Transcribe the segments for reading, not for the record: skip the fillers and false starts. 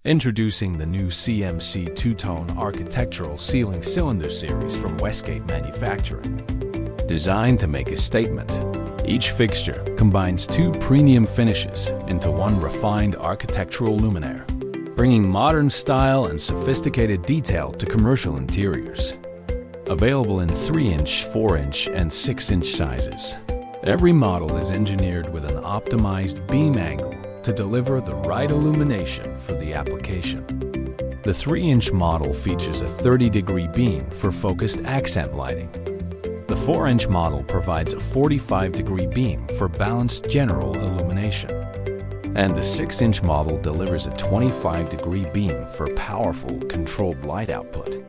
Introducing the new CMC-2TONE Architectural Ceiling Cylinder Series from Westgate Manufacturing. Designed to make a statement, each fixture combines two premium finishes into one refined architectural luminaire, bringing modern style and sophisticated detail to commercial interiors. Available in 3-inch, 4-inch, and 6-inch sizes, every model is engineered with an optimized beam angle to deliver the right illumination for the application. The 3-inch model features a 30-degree beam for focused accent lighting. The 4-inch model provides a 45-degree beam for balanced general illumination. And the 6-inch model delivers a 25-degree beam for powerful controlled light output.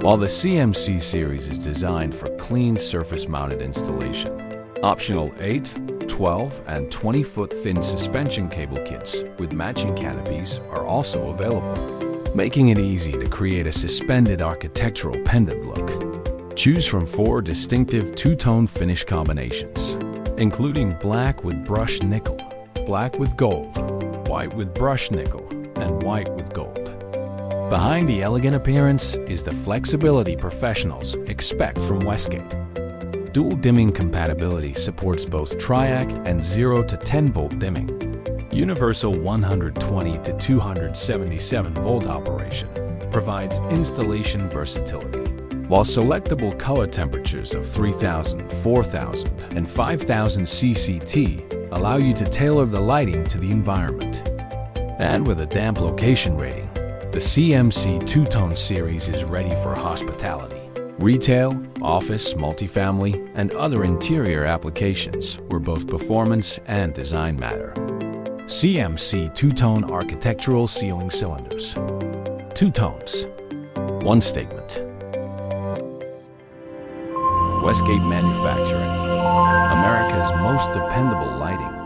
While the CMC Series is designed for clean surface-mounted installation, optional 8, 12, and 20-foot thin suspension cable kits with matching canopies are also available, making it easy to create a suspended architectural pendant look. Choose from 4 distinctive two-tone finish combinations, including black with brushed nickel, black with gold, white with brushed nickel, and white with gold. Behind the elegant appearance is the flexibility professionals expect from Westgate. Dual dimming compatibility supports both TRIAC and 0 to 10 volt dimming. Universal 120 to 277 volt operation provides installation versatility, while selectable color temperatures of 3000, 4000, and 5000 CCT allow you to tailor the lighting to the environment. And with a damp location rating, the CMC-2TONE series is ready for hospitality, retail, office, multifamily, and other interior applications where both performance and design matter. CMC-2TONE Architectural Ceiling Cylinders. 2 tones, 1 statement. Westgate Manufacturing, America's most dependable lighting.